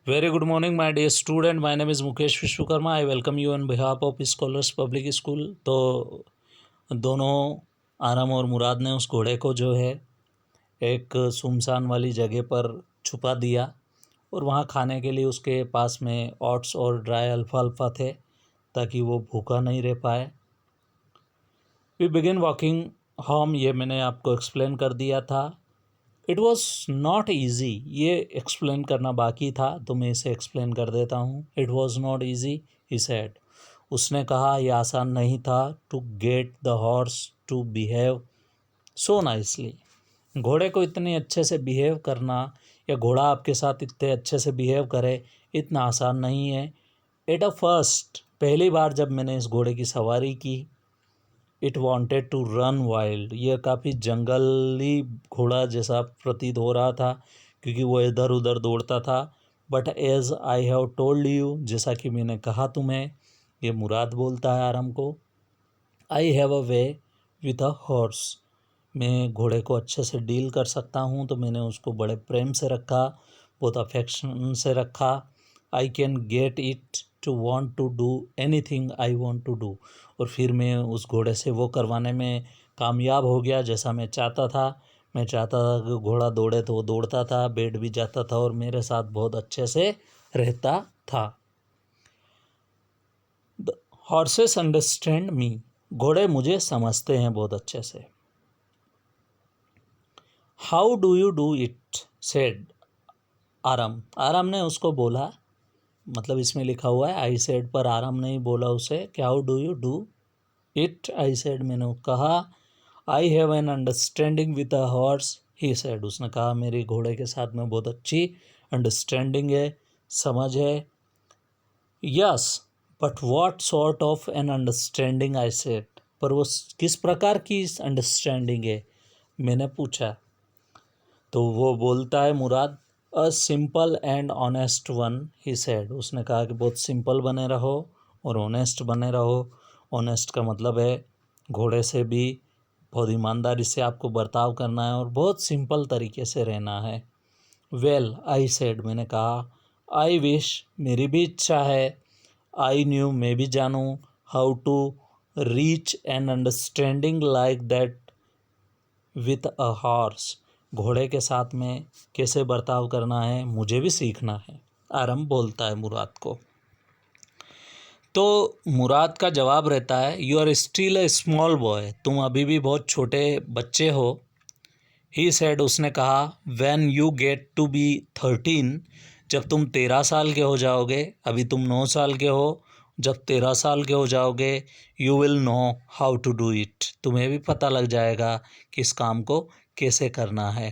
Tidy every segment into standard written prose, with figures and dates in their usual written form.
Very good morning, my dear student. My name is Mukesh Vishwakarma. I welcome you on behalf of Scholars Public School. तो दोनों आरम और मुराद ने उस घोड़े को जो है एक सुनसान वाली जगह पर छुपा दिया और वहाँ खाने के लिए उसके पास में ओट्स और ड्राई अल्फाल्फा थे ताकि वो भूखा नहीं रह पाए। वी बिगिन वॉकिंग होम, ये मैंने आपको एक्सप्लेन कर दिया था। इट वॉज नॉट ईजी, ये एक्सप्लेन करना बाकी था तो मैं इसे एक्सप्लेन कर देता हूँ। It was not easy, he said, उसने कहा यह आसान नहीं था। To get the horse to behave so nicely, घोड़े को इतने अच्छे से बिहेव करना या घोड़ा आपके साथ इतने अच्छे से बिहेव करे इतना आसान नहीं है। एट अ फर्स्ट, पहली बार जब मैंने इस घोड़े की सवारी की, it wanted to run wild, ये काफ़ी जंगली घोड़ा जैसा प्रतीत हो रहा था क्योंकि वो इधर उधर दौड़ता था। But as I have told you, जैसा कि मैंने कहा तुम्हें, ये मुराद बोलता है आरम को, I have a way with a horse, मैं घोड़े को अच्छे से डील कर सकता हूँ। तो मैंने उसको बड़े प्रेम से रखा, बहुत अफेक्शन से रखा। I can get it to want to do anything I want to do, और फिर मैं उस घोड़े से वो करवाने में कामयाब हो गया जैसा मैं चाहता था। मैं चाहता था कि घोड़ा दौड़े तो वो दौड़ता था, बैठ भी जाता था और मेरे साथ बहुत अच्छे से रहता था। द हॉर्सेस अंडरस्टैंड मी, घोड़े मुझे समझते हैं बहुत अच्छे से। How do you do it, said Aram, Aram ने उसको बोला, मतलब इसमें लिखा हुआ है आई सेड, पर आरम नहीं बोला उसे कि how do you do it. I said, मैंने कहा, I have an understanding with a horse, he said, उसने कहा मेरी घोड़े के साथ में बहुत अच्छी अंडरस्टैंडिंग है, समझ है। Yes but what sort of an understanding, I said, पर वो किस प्रकार की अंडरस्टैंडिंग है, मैंने पूछा। तो वो बोलता है Mourad, a simple and honest one, he said, उसने कहा कि बहुत सिंपल बने रहो और ऑनेस्ट बने रहो। ऑनेस्ट का मतलब है घोड़े से भी बहुत ईमानदारी से आपको बर्ताव करना है और बहुत सिंपल तरीके से रहना है। वेल आई सेड, मैंने कहा, आई विश, मेरी भी इच्छा है, आई न्यू, मैं भी जानूँ, how to reach an understanding like that with a horse, घोड़े के साथ में कैसे बर्ताव करना है मुझे भी सीखना है, आरम बोलता है मुराद को। तो मुराद का जवाब रहता है, you are still a small boy, तुम अभी भी बहुत छोटे बच्चे हो। ही सेड, उसने कहा, when you get to be 13, जब तुम 13 साल के हो जाओगे, अभी तुम 9 साल के हो, जब 13 साल के हो जाओगे, you will know how to do it, तुम्हें भी पता लग जाएगा कि इस काम को कैसे करना है।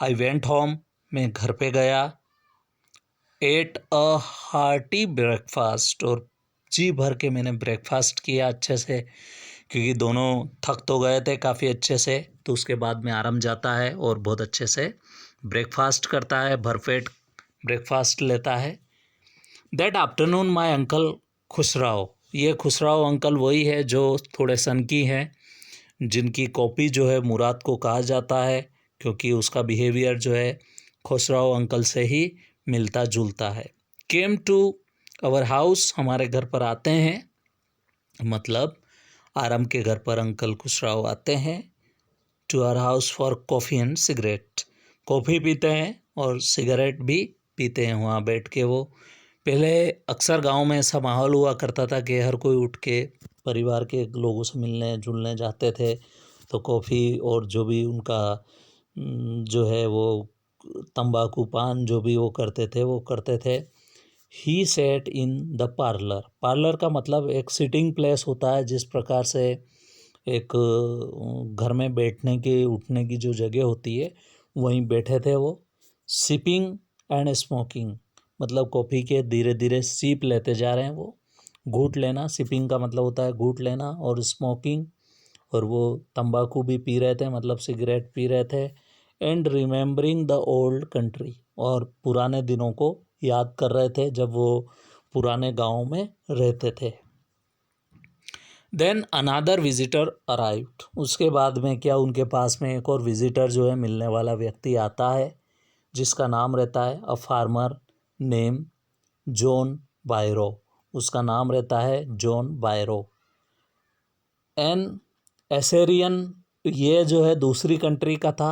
आई वेंट होम, मैं घर पे गया। एट अ हार्टी ब्रेकफास्ट, और जी भर के मैंने ब्रेकफास्ट किया अच्छे से, क्योंकि दोनों थक तो गए थे काफ़ी अच्छे से। तो उसके बाद में आराम जाता है और बहुत अच्छे से ब्रेकफास्ट करता है, भरपेट ब्रेकफास्ट लेता है। दैट आफ्टरनून माय अंकल खुसराव, ये खुसराव अंकल वही है जो थोड़े सनकी हैं, जिनकी कॉपी जो है मुराद को कहा जाता है, क्योंकि उसका बिहेवियर जो है खुसराव अंकल से ही मिलता जुलता है। केम टू अवर हाउस, हमारे घर पर आते हैं, मतलब आरम के घर पर अंकल खुसराव आते हैं। To our house for coffee and cigarette, coffee पीते हैं और सिगरेट भी पीते हैं वहाँ बैठ के। वो पहले अक्सर गांव में ऐसा माहौल हुआ करता था कि हर कोई उठ के परिवार के लोगों से मिलने जुलने जाते थे, तो कॉफ़ी और जो भी उनका जो है वो तंबाकू पान जो भी वो करते थे। He sat in the parlour, parlour का मतलब एक सिटिंग प्लेस होता है, जिस प्रकार से एक घर में बैठने की उठने की जो जगह होती है वहीं बैठे थे वो। सिपिंग एंड स्मोकिंग, मतलब कॉफ़ी के धीरे धीरे सीप लेते जा रहे हैं वो, घूंट लेना, सिपिंग का मतलब होता है घूंट लेना, और स्मोकिंग, और वो तंबाकू भी पी रहे थे, मतलब सिगरेट पी रहे थे। And remembering the old country, और पुराने दिनों को याद कर रहे थे जब वो पुराने गाँव में रहते थे। देन अनादर विजिटर अराइव्ड, उसके बाद में क्या, उनके पास में एक और विजिटर जो है मिलने वाला व्यक्ति आता है, जिसका नाम रहता है अ फार्मर नेम जॉन बायरो, उसका नाम रहता है जॉन बायरो। एन एसेरियन, ये जो है दूसरी कंट्री का था,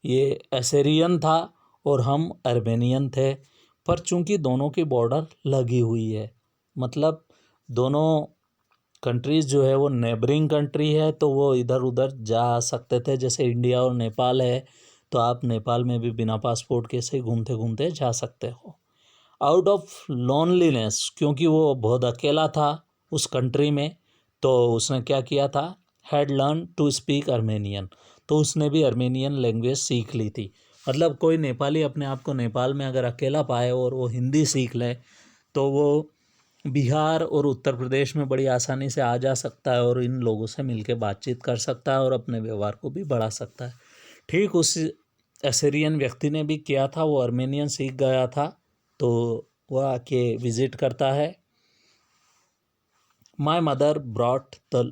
ये एसेरियन था और हम अर्मेनियन थे। पर चूंकि दोनों की बॉर्डर लगी हुई है, मतलब दोनों कंट्रीज़ जो है वो नेबरिंग कंट्री है, तो वो इधर उधर जा सकते थे। जैसे इंडिया और नेपाल है, तो आप नेपाल में भी बिना पासपोर्ट के से घूमते घूमते जा सकते हो। आउट ऑफ लोनलीनेस, क्योंकि वो बहुत अकेला था उस कंट्री में, तो उसने क्या किया था, had learn to speak Armenian, तो उसने भी अर्मेनियन लैंग्वेज सीख ली थी। मतलब कोई नेपाली अपने आप को नेपाल में अगर अकेला पाए और वो हिंदी सीख ले, तो वो बिहार और उत्तर प्रदेश में बड़ी आसानी से आ जा सकता है और इन लोगों से मिलकर बातचीत कर सकता है और अपने व्यवहार को भी बढ़ा सकता है। ठीक उस एसेरियन व्यक्ति ने भी किया था, वो अर्मेनियन सीख गया था, तो वह आके विजिट करता है। My mother brought the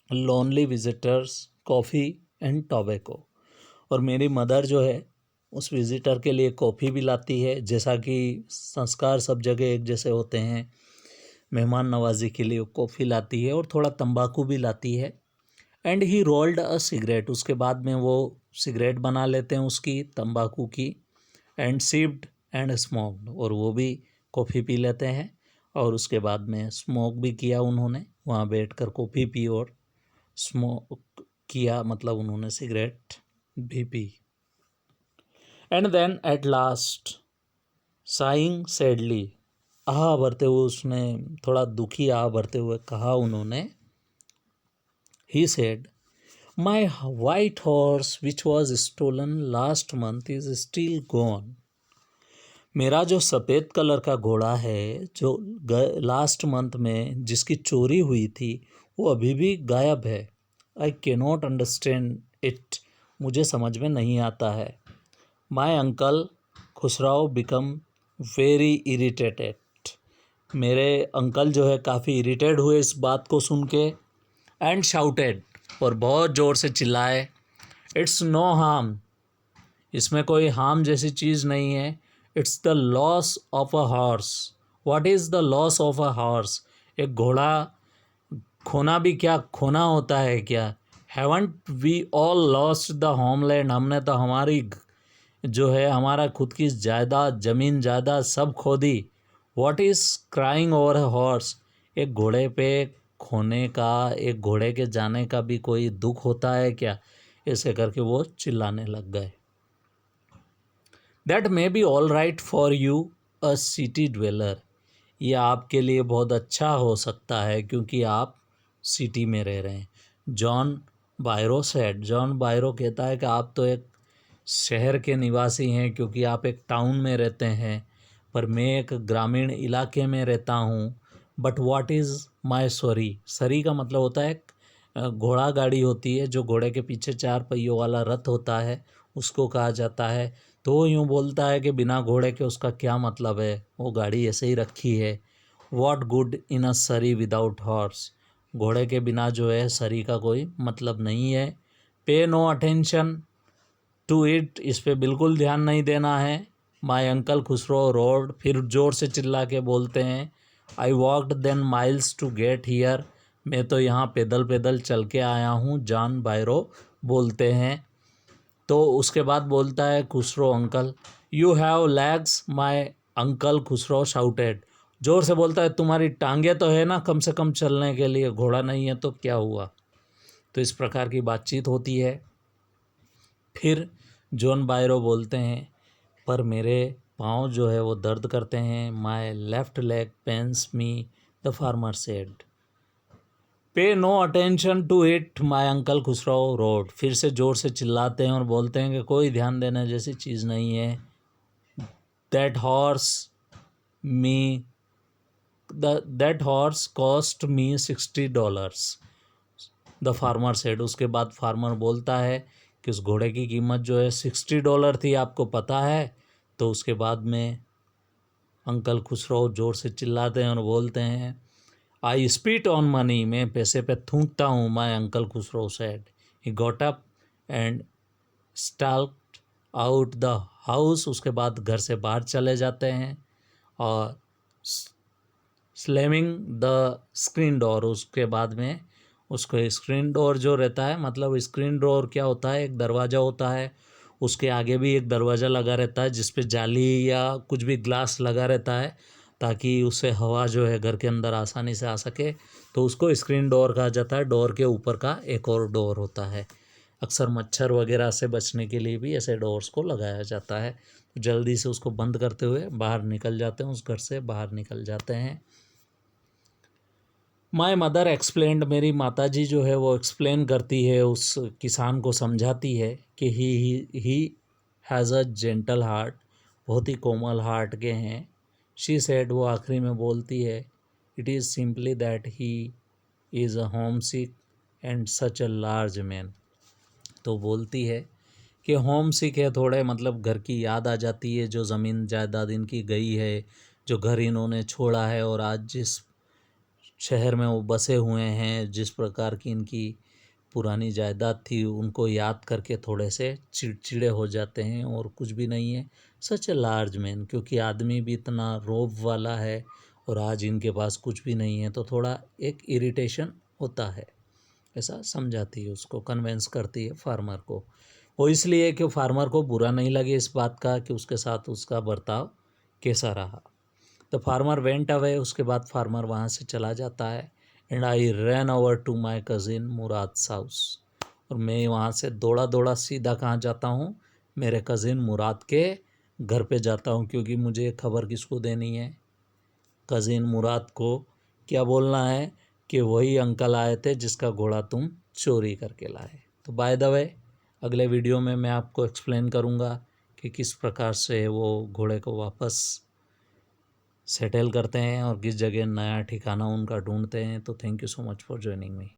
lonely visitors coffee and tobacco, और मेरी मदर जो है उस विज़िटर के लिए कॉफ़ी भी लाती है। जैसा कि संस्कार सब जगह एक जैसे होते हैं, मेहमान नवाजी के लिए कॉफ़ी लाती है और थोड़ा तंबाकू भी लाती है। And he rolled a cigarette, उसके बाद में वो सिगरेट बना लेते हैं उसकी, तंबाकू की। एंड सिप्ड एंड स्मोक्ड, और वो भी कॉफ़ी पी लेते हैं और उसके बाद में स्मोक भी किया उन्होंने, वहाँ बैठकर कॉफ़ी पी और स्मोक किया, मतलब उन्होंने सिगरेट भी पी। And then at last sighing sadly, आह भरते हुए, उसने थोड़ा दुखी आह भरते हुए कहा उन्होंने, he said my white horse which was stolen last month is still gone, मेरा जो सफ़ेद कलर का घोड़ा है जो लास्ट मंथ में जिसकी चोरी हुई थी, वो अभी भी गायब है। आई कैनॉट अंडरस्टैंड इट, मुझे समझ में नहीं आता है। My uncle Khosrove became very irritated, मेरे अंकल जो है काफ़ी इरिटेट हुए इस बात को सुन के। एंड शाउटेड, और बहुत ज़ोर से चिल्लाए, इट्स नो हार्म, इसमें कोई हार्म जैसी चीज़ नहीं है। It's the loss of a horse, what is the loss of a horse, एक घोड़ा खोना भी क्या खोना होता है क्या। Haven't we all lost the homeland, हमने तो हमारी जो है हमारा खुद की जायदाद, ज़मीन जायदाद सब खो दी। What is crying over a horse, एक घोड़े पे खोने का, एक घोड़े के जाने का भी कोई दुख होता है क्या। ऐसे करके वो चिल्लाने लग गए। That may be all right for you a city dweller, ये आपके लिए बहुत अच्छा हो सकता है क्योंकि आप सिटी में रह रहे हैं। जॉन बायरो सेड, जॉन बायरो कहता है कि आप तो एक शहर के निवासी हैं क्योंकि आप एक टाउन में रहते हैं, पर मैं एक ग्रामीण इलाके में रहता हूँ। But what is my sorry, सरी का मतलब होता है घोड़ा गाड़ी होती है, जो घोड़े के पीछे 4 पहियों वाला रथ होता है, उसको कहा जाता है। तो वो यूँ बोलता है कि बिना घोड़े के उसका क्या मतलब है, वो गाड़ी ऐसे ही रखी है। व्हाट गुड इन अ सरी विदाउट हॉर्स, घोड़े के बिना जो है सरी का कोई मतलब नहीं है। पे नो अटेंशन टू इट, इस पे बिल्कुल ध्यान नहीं देना है। माई अंकल खुसरो रोड, फिर ज़ोर से चिल्ला के बोलते हैं, I walked ten miles to get here, मैं तो यहाँ पैदल पैदल चल के आया हूँ, जॉन बायरो बोलते हैं। तो उसके बाद बोलता है Khusro uncle, you have legs, my uncle Khusro shouted, ज़ोर से बोलता है तुम्हारी टांगे तो है ना कम से कम चलने के लिए, घोड़ा नहीं है तो क्या हुआ। तो इस प्रकार की बातचीत होती है। फिर जॉन बायरो बोलते हैं, पर मेरे पाँव जो है वो दर्द करते हैं, my left leg pains me, the farmer said. Pay no attention to it, my uncle Khosrove roared, फिर से ज़ोर से चिल्लाते हैं और बोलते हैं कि कोई ध्यान देने जैसी चीज़ नहीं है। That horse me that horse cost me $60, the farmer said, उसके बाद फार्मर बोलता है कि उस घोड़े की कीमत जो है $60 थी, आपको पता है। तो उसके बाद में अंकल खुसरो ज़ोर से चिल्लाते हैं और बोलते हैं, आई स्पीट ऑन मनी, मैं पैसे पे थूकता हूँ। My uncle Khosrove said, he got up and stalked out the house, उसके बाद घर से बाहर चले जाते हैं, और स्लैमिंग द स्क्रीन डोर, उसके बाद में उसको स्क्रीन डोर जो रहता है, मतलब स्क्रीन डोर क्या होता है, एक दरवाज़ा होता है, उसके आगे भी एक दरवाज़ा लगा रहता है जिस पे जाली या कुछ भी ग्लास लगा रहता है, ताकि उससे हवा जो है घर के अंदर आसानी से आ सके, तो उसको स्क्रीन डोर कहा जाता है। डोर के ऊपर का एक और डोर होता है। अक्सर मच्छर वगैरह से बचने के लिए भी ऐसे डोर्स को लगाया जाता है। तो जल्दी से उसको बंद करते हुए बाहर निकल जाते हैं, उस घर से बाहर निकल जाते हैं। माई मदर एक्सप्लेन्ड, मेरी माता जी जो है वो एक्सप्लेन करती है, उस किसान को समझाती है कि he has a gentle heart, बहुत ही कोमल हार्ट के हैं। शी सेड, वो आखिरी में बोलती है, it is simply that he is a home sick and such a large man. तो बोलती है कि होम सिक है थोड़े, मतलब घर की याद आ जाती है, जो ज़मीन जायदाद इनकी गई है, जो घर इन्होंने छोड़ा है, और आज जिस शहर में वो बसे हुए हैं, जिस प्रकार की इनकी पुरानी जायदाद थी, उनको याद करके थोड़े से चिड़चिड़े हो जाते हैं, और कुछ भी नहीं है। सच ए लार्ज मैन, क्योंकि आदमी भी इतना रोब वाला है और आज इनके पास कुछ भी नहीं है, तो थोड़ा एक इरिटेशन होता है। ऐसा समझाती है, उसको कन्वेंस करती है फार्मर को। वो इसलिए कि फार्मर को बुरा नहीं लगे इस बात का कि उसके साथ उसका बर्ताव कैसा रहा। तो फार्मर वेंट अवे, उसके बाद फार्मर वहाँ से चला जाता है। And I ran over to my cousin Mourad house, और मैं वहाँ से दौड़ा दौड़ा सीधा कहाँ जाता हूँ, मेरे कज़िन मुराद के घर पे जाता हूँ, क्योंकि मुझे खबर किसको देनी है, कज़िन मुराद को क्या बोलना है कि वही अंकल आए थे जिसका घोड़ा तुम चोरी करके लाए। तो बाय द वे, अगले वीडियो में मैं आपको एक्सप्लेन करूँगा कि किस प्रकार से वो घोड़े को वापस सेटल करते हैं और किस जगह नया ठिकाना उनका ढूंढते हैं। तो thank you so much for joining me.